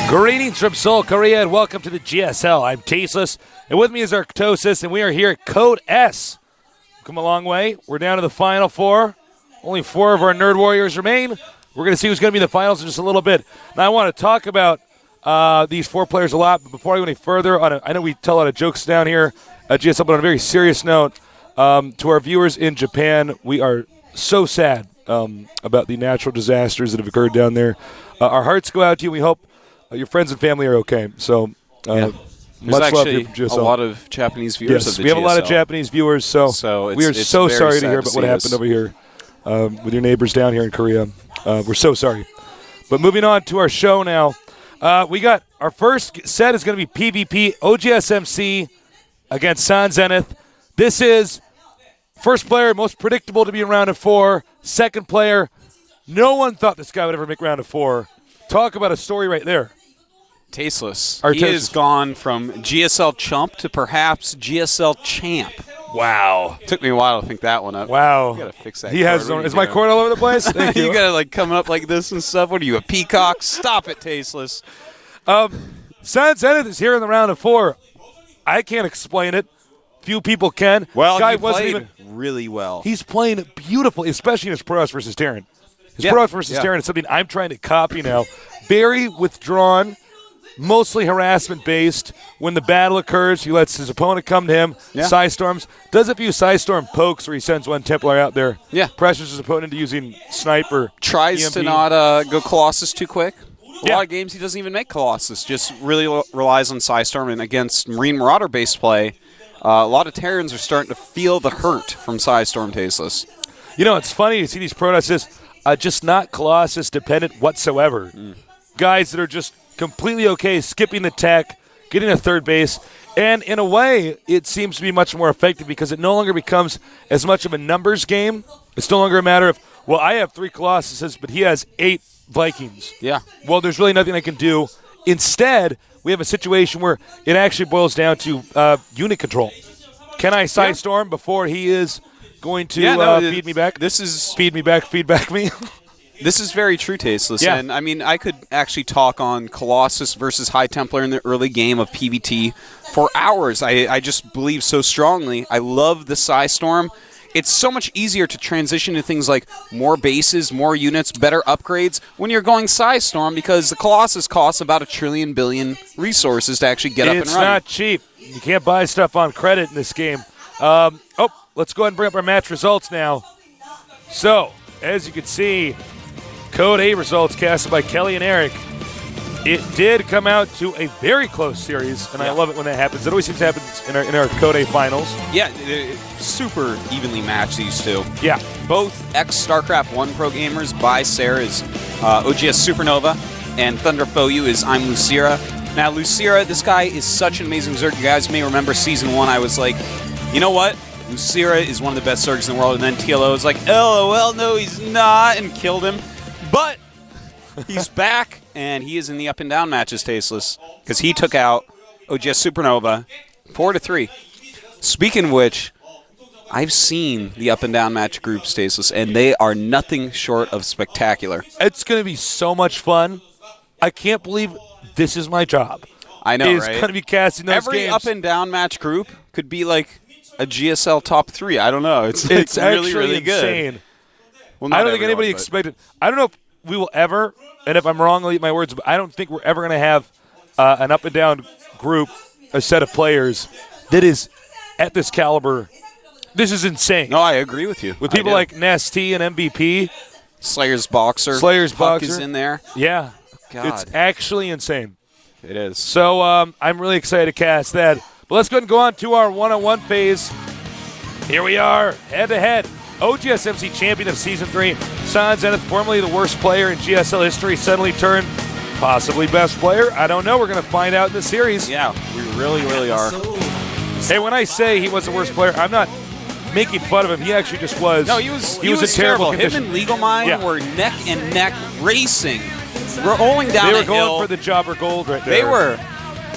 Greetings from Seoul, Korea, and welcome to the GSL. I'm Tasteless, and with me is Arctosis, and we are here at Code S. We've come a long way. We're down to the Final Four. Only 4 of our Nerd Warriors remain. We're going to see who's going to be in the finals in just a little bit. Now, I want to talk about these 4 players a lot, but before I go any further, I know we tell a lot of jokes down here at GSL, but on a very serious note, to our viewers in Japan, we are so sad about the natural disasters that have occurred down there. Our hearts go out to you. We hope your friends and family are okay. So, There's much love here actually from GSL. a lot of Japanese viewers of the GSL. We have a lot of Japanese viewers, so we are so sorry to hear about what happened over here with your neighbors down here in Korea. We're so sorry. But moving on to our show now, we got our first set is going to be PvP OGSMC against San Zenith. This is first player, most predictable to be in round of 4. Second player, no one thought this guy would ever make round of 4. Talk about a story right there. Tasteless. He has gone from GSL chump to perhaps GSL champ. Wow. Took me a while to think that one up. Wow. You got to fix that. He has. Is my cord all over the place? Thank you. You got to like coming up like this and stuff. What are you, a peacock? Stop it, Tasteless. San Zenith is here in the round of 4. I can't explain it. Few people can. Well, guy he wasn't played even really well. He's playing beautifully, especially in his Pro House versus Terran. His Pro House versus Terran is something I'm trying to copy now. Very withdrawn, mostly harassment-based. When the battle occurs, he lets his opponent come to him. Psystorms. Does a few Psystorm pokes where he sends one Templar out there. Pressures his opponent into using Sniper. Tries EMP. to not go Colossus too quick. A lot of games he doesn't even make Colossus. Just really relies on Psystorm. And against Marine Marauder-based play, a lot of Terrans are starting to feel the hurt from Psystorm, Tasteless. You know, it's funny to see these Protoss just not Colossus dependent whatsoever. Guys that are just completely okay skipping the tech, getting a third base, and in a way, it seems to be much more effective because it no longer becomes as much of a numbers game. It's no longer a matter of, well, I have 3 Colossuses, but he has 8 Vikings. Yeah. Well, there's really nothing I can do. Instead, we have a situation where it actually boils down to unit control. Can I Psystorm before he is going to feed me back? This is feed me back, feedback me. This is very true, Tasteless. Yeah. And, I mean, I could actually talk on Colossus versus High Templar in the early game of PvT for hours. I just believe so strongly. I love the Psystorm. It's so much easier to transition to things like more bases, more units, better upgrades when you're going Psystorm because the Colossus costs about 1 trillion billion resources to actually get up and running. It's not cheap. You can't buy stuff on credit in this game. Let's go ahead and bring up our match results now. So, as you can see, Code A results casted by Kelly and Eric. It did come out to a very close series, and I love it when that happens. It always seems to happen in our Code A finals. Yeah, super evenly matched, these two. Yeah. Both ex-StarCraft 1 pro gamers. Bai Sarah is OGS Supernova, and Thunder Foyu is I'm Lucira. Now, Lucira, this guy is such an amazing Zerg. You guys may remember Season 1, I was like, you know what? Lucira is one of the best Zergs in the world, and then TLO was like, LOL, no, he's not, and killed him. But he's back, and he is in the up and down matches, Tasteless, because he took out OGS Supernova 4-3. Speaking of which, I've seen the up and down match groups, Tasteless, and they are nothing short of spectacular. It's going to be so much fun. I can't believe this is my job. I know, right? It's going to be casting those Every games. up and down match group could be like a GSL top 3. I don't know. It's really, really insane. Good. Well, I don't think anybody expected. I don't know if we will ever, and if I'm wrong, I'll eat my words, but I don't think we're ever going to have an up and down group, a set of players that is at this caliber. This is insane. No, I agree with you. With people like Nasty and MVP. Slayer's Boxer. Boxer is in there. Yeah. God. It's actually insane. It is. So I'm really excited to cast that. But let's go ahead and go on to our one-on-one phase. Here we are, head-to-head. OGSMC champion of Season 3. San Zenith, formerly the worst player in GSL history, suddenly turned possibly best player. I don't know. We're going to find out in the series. Yeah, we really, really are. Hey, when I say he was the worst player, I'm not making fun of him. He actually just was. No, he was in terrible condition. Him and Legal Mind were neck and neck racing, rolling down They were a hill. going for the jobber gold right there. They were.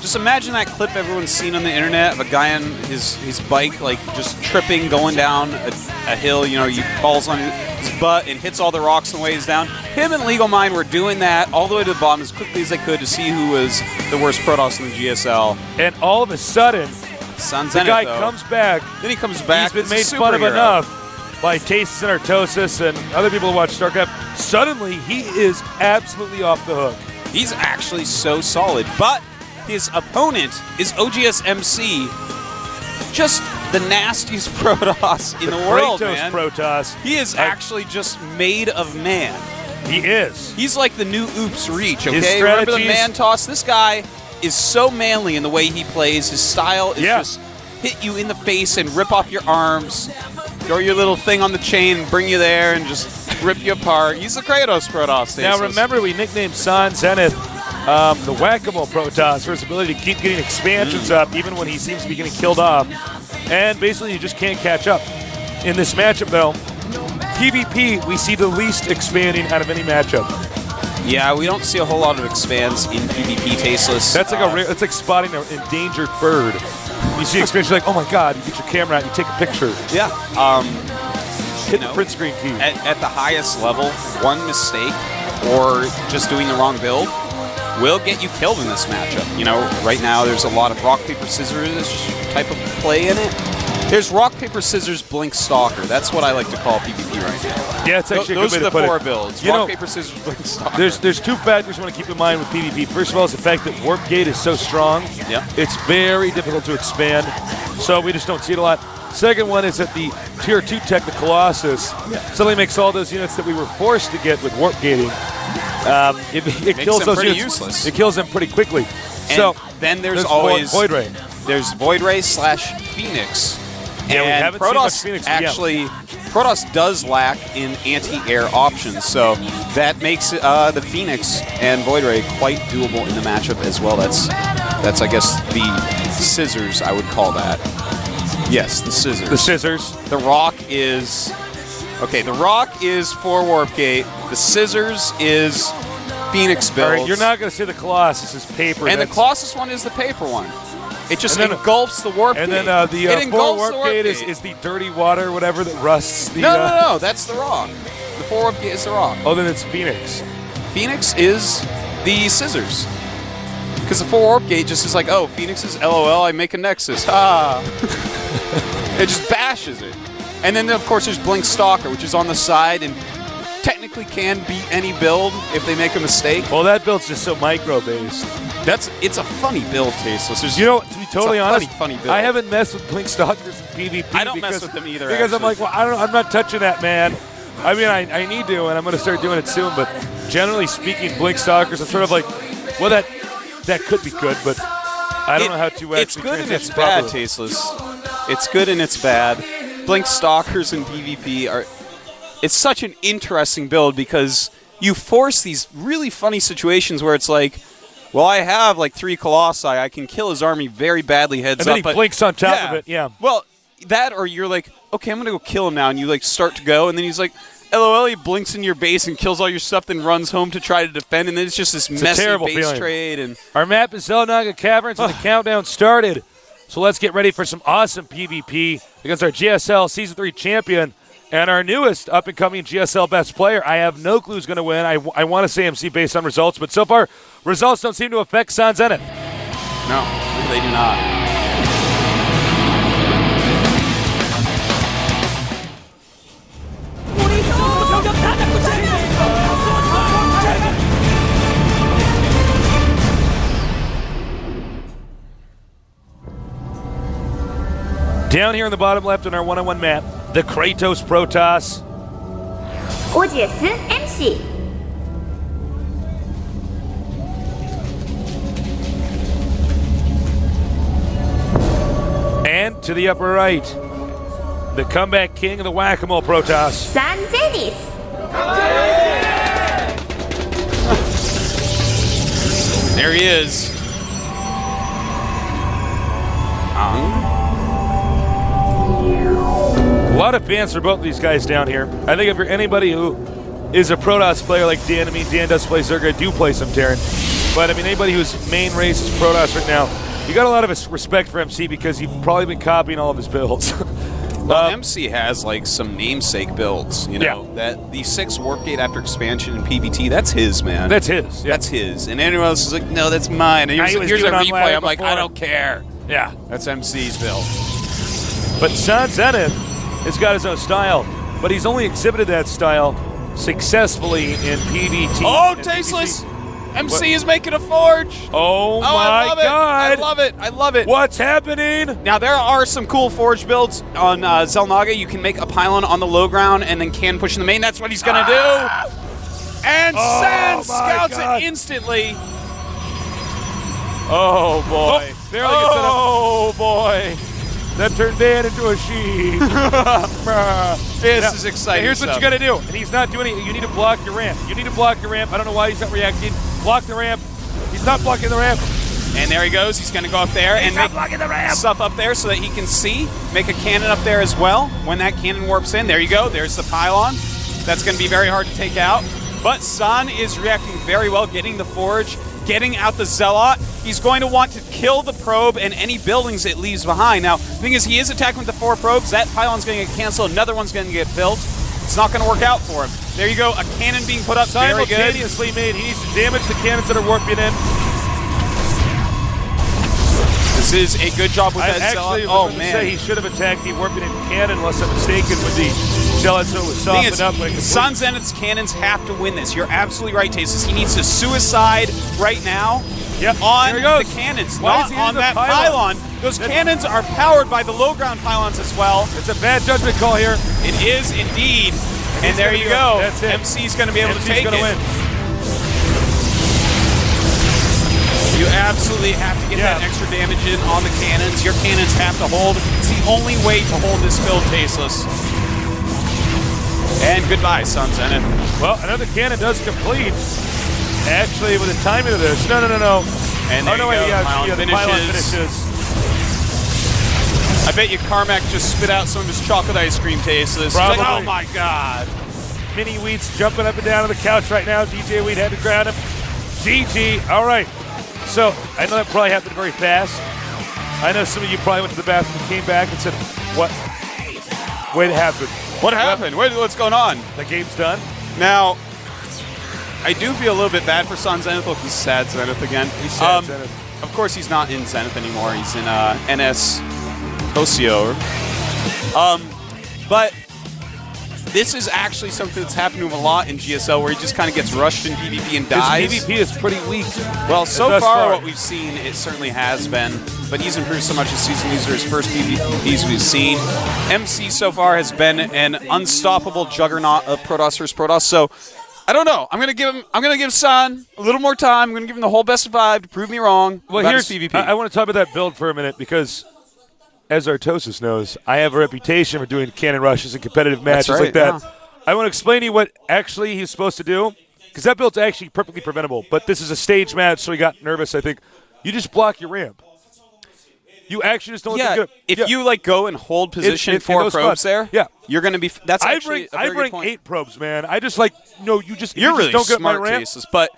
Just imagine that clip everyone's seen on the internet of a guy on his bike, like just tripping, going down a hill. You know, he falls on his butt and hits all the rocks on the way he's down. Him and Legal Mind were doing that all the way to the bottom as quickly as they could to see who was the worst Protoss in the GSL. And all of a sudden, the guy comes back. Then he comes back. He's been made fun of enough by Tastes and Artosis and other people who watch StarCraft. Suddenly, he is absolutely off the hook. He's actually so solid, but his opponent is OGS MC, just the nastiest Protoss in the world, man. Protoss. He is actually just made of man. He is. He's like the new Oops Reach, okay? Remember the man toss? This guy is so manly in the way he plays. His style is just hit you in the face and rip off your arms, throw your little thing on the chain and bring you there and just rip you apart. He's the Kratos Protoss. Now remember, we nicknamed San Zenith the Whack-A-Mole Protoss for his ability to keep getting expansions up even when he seems to be getting killed off. And basically you just can't catch up. In this matchup though, PvP we see the least expanding out of any matchup. Yeah, we don't see a whole lot of expands in PvP, Tasteless. That's like it's like spotting an endangered bird. You see expansion, you're like, oh my god, you get your camera out, you take a picture. Yeah. Hit the print screen key. At the highest level, one mistake or just doing the wrong build will get you killed in this matchup. You know, right now there's a lot of rock, paper, scissors type of play in it. There's rock, paper, scissors, blink, stalker. That's what I like to call PvP right now. Yeah, it's actually those a good way are to put the four it. builds. You Rock, know, paper, scissors, blink, stalker. There's two factors you want to keep in mind with PvP. First of all is the fact that Warp Gate is so strong. Yeah. It's very difficult to expand, so we just don't see it a lot. Second one is that the Tier 2 tech, the Colossus, suddenly makes all those units that we were forced to get with Warp Gating. It kills those units. Useless. It kills them pretty quickly. And so then there's always Void Ray. There's Void Ray / Phoenix. Yeah, we haven't seen much Phoenix Protoss does lack in anti-air options, so that makes the Phoenix and Void Ray quite doable in the matchup as well. That's I guess the scissors, I would call that. Yes, the scissors. The scissors. The rock is the rock is for Warp Gate. The scissors is Phoenix builds. All right, you're not going to see the Colossus is paper. And the Colossus one is the paper one. It just engulfs the Warp Gate. And then the Warp Gate is the dirty water, whatever, that rusts the... No, that's the rock. The 4 Warp Gate is the rock. Oh, then it's Phoenix. Phoenix is the scissors. Because the 4 Warp Gate just is like, oh, Phoenix is LOL, I make a Nexus. Ah. It just bashes it. And then, of course, there's Blink Stalker, which is on the side and technically can beat any build if they make a mistake. Well, that build's just so micro-based. It's a funny build, Tasteless. You know, to be totally honest, funny build. I haven't messed with Blink Stalkers in PvP. I don't mess with them either. Because I'm like, well, I'm not touching that, man. I mean, I need to, and I'm going to start doing it soon. But generally speaking, Blink Stalkers, I'm sort of like, well, that could be good, but I don't know how to actually. It's good and it's bad, Tasteless. It's good and it's bad. Blink Stalkers in PvP are. It's such an interesting build because you force these really funny situations where it's like, well, I have like 3 Colossi. I can kill his army very badly, heads up. And then he blinks on top of it, yeah. Well, that or you're like, okay, I'm going to go kill him now. And you like start to go, and then he's like, LOL, he blinks in your base and kills all your stuff, then runs home to try to defend. And then it's just this messy base feeling. trade. And our map is Zelnaga Caverns, and the countdown started. So let's get ready for some awesome PvP against our GSL Season 3 champion and our newest up-and-coming GSL best player. I have no clue who's going to win. I want to say MC based on results, but so far, results don't seem to affect San Zenith. No, they do not. Down here in the bottom left on our one-on-one map, the Kratos Protoss. OGS MC. And to the upper right, the comeback king of the Whack-A-Mole Protoss. San Zenith. There he is. A lot of fans for both of these guys down here. I think if you're anybody who is a Protoss player like Dan, Dan does play Zerga, do play some Terran. But I mean, anybody whose main race is Protoss right now, you got a lot of respect for MC because you've probably been copying all of his builds. Well, MC has like some namesake builds, you know. Yeah. That the 6 warp gate after expansion in PvT, that's his, man. That's his. Yeah. That's his. And anyone else is like, no, that's mine. And here's a replay. I'm like, I don't care. Yeah. That's MC's build. But San Zenith has got his own style, but he's only exhibited that style successfully in PvT. Oh, and tasteless! PvC. MC is making a forge. Oh, my I love God! I love it. I love it. What's happening? Now there are some cool forge builds on Xel'Naga. You can make a pylon on the low ground and then can push in the main. That's what he's gonna do. And San scouts it instantly. Oh boy! Barely gets it up. Oh boy! That turned Dan into a sheep. This is exciting. Here's what you got to do, and he's not doing it. You need to block your ramp. You need to block your ramp. I don't know why he's not reacting. Block the ramp. He's not blocking the ramp. And there he goes. He's going to go up there and make blocking the ramp. Stuff up there so that he can see. Make a cannon up there as well. When that cannon warps in, there you go. There's the pylon. That's going to be very hard to take out. But San is reacting very well, getting the forge, getting out the Zealot. He's going to want to kill the probe and any buildings it leaves behind. Now, the thing is, he is attacking with the 4 probes. That pylon's going to get canceled. Another one's going to get built. It's not going to work out for him. There you go. A cannon being put up. Very good. Simultaneously made. He needs to damage the cannons that are warping in. This is a good job with that Actually, Zealot. I was say he should have attacked the warping in cannon, unless I'm mistaken, with the Zealot, so it was softened up. Like San Zenith's cannons have to win this. You're absolutely right, Tastes. He needs to suicide right now. Yep. On There he goes. the cannons, Why not is he on in the that pylon? Those cannons are powered by the low ground pylons as well. It's a bad judgment call here. It is indeed. And he's there gonna you be go. That's it. MC's going to be able MC's to take gonna it. win. You absolutely have to get that extra damage in on the cannons. Your cannons have to hold. It's the only way to hold this build, Tasteless. And goodbye, San Zenith. Well, another cannon does complete. Actually, with the timing of this. No. And there no, you go. yeah, the pylon finishes. I bet you Carmack just spit out some of his chocolate ice cream, Tasteless. Probably. Like, oh my God. Mini Wheat's jumping up and down on the couch right now. DJ Wheat had to ground him. GG. All right. So, I know that probably happened very fast. I know some of you probably went to the bathroom and came back and said, what? Wait, it happened. What happened? What's going on? The game's done? Now, I do feel a little bit bad for San Zenith. Look, he's sad Zenith again. He's sad Zenith. Of course, he's not in Zenith anymore. He's in NS Hosio. But this is actually something that's happened to him a lot in GSL, where he just kind of gets rushed in PvP and dies. His PvP is pretty weak. Well, so thus far what we've seen, it certainly has been. But he's improved so much this season. These are his first PvPs we've seen. MC so far has been an unstoppable juggernaut of Protoss versus Protoss. So I don't know. I'm gonna give San a little more time. I'm gonna give him the whole best of 5 to prove me wrong. Well, about here's his PvP. I want to talk about that build for a minute because, as Artosis knows, I have a reputation for doing cannon rushes and competitive matches right, like that. yeah. I want to explain to you what actually he's supposed to do, because that build's actually perfectly preventable. But this is a stage match, so he got nervous, I think. You just block your ramp. You actually just don't look good. If you like go and hold position in for those probes spots, there, yeah. you're going to be. That's actually I a very bring good point. 8 probes, man. I just like no. You just You're you really just don't smart, get my ramp. Tasteless. But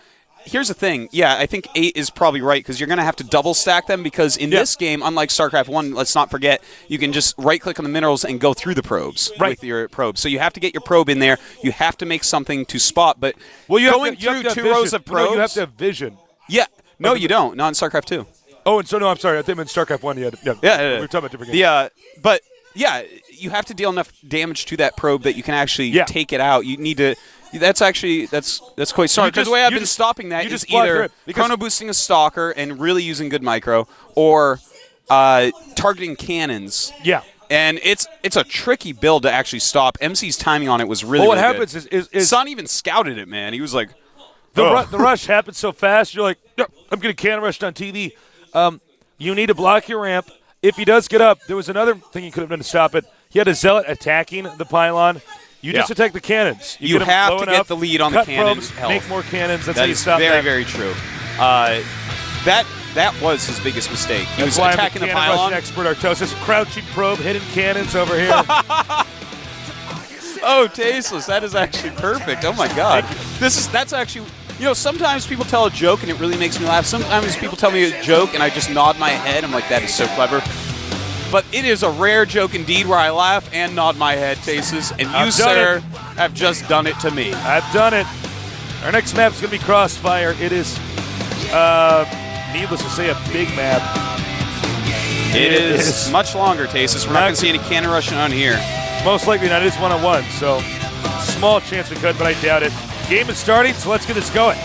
here's the thing. Yeah, I think 8 is probably right because you're going to have to double stack them because in this game, unlike StarCraft 1, let's not forget, you can just right-click on the minerals and go through the probes with your probe. So you have to get your probe in there. You have to make something to spot. But going through 2 rows of probes, No, you have to have vision. Yeah. No, you don't. Not in StarCraft 2. Oh, and so no, I'm sorry. I think in StarCraft 1, yeah. We were talking about different games. But yeah, you have to deal enough damage to that probe that you can actually take it out. You need to. That's quite smart. Because the way I've been stopping that is either chrono boosting a stalker and really using good micro, or targeting cannons. Yeah. And it's a tricky build to actually stop. MC's timing on it was really. Well, what really happens good. is San even scouted it, man. He was like, the rush happens so fast. You're like, I'm getting cannon rushed on TV. You need to block your ramp. If he does get up, there was another thing he could have done to stop it. He had a Zealot attacking the pylon. You just attack the cannons. You have to get the lead on the cannons. Probes, make more cannons. That's that how you is stop very, that. very true. That was his biggest mistake. He was attacking the pylon. Expert Artosis, crouching probe, hidden cannons over here. Oh, tasteless! That is actually perfect. Oh my God, that's actually You know, sometimes people tell a joke and it really makes me laugh. Sometimes people tell me a joke and I just nod my head. I'm like, that is so clever. But it is a rare joke indeed where I laugh and nod my head, Tasis. And you, sir, have just done it to me. I've done it. Our next map is going to be Crossfire. It is, needless to say, a big map. It is much longer, Tasis. We're not going to see any cannon rushing on here. Most likely not. It is 1-on-1, so small chance we could, but I doubt it. Game is starting, so let's get this going.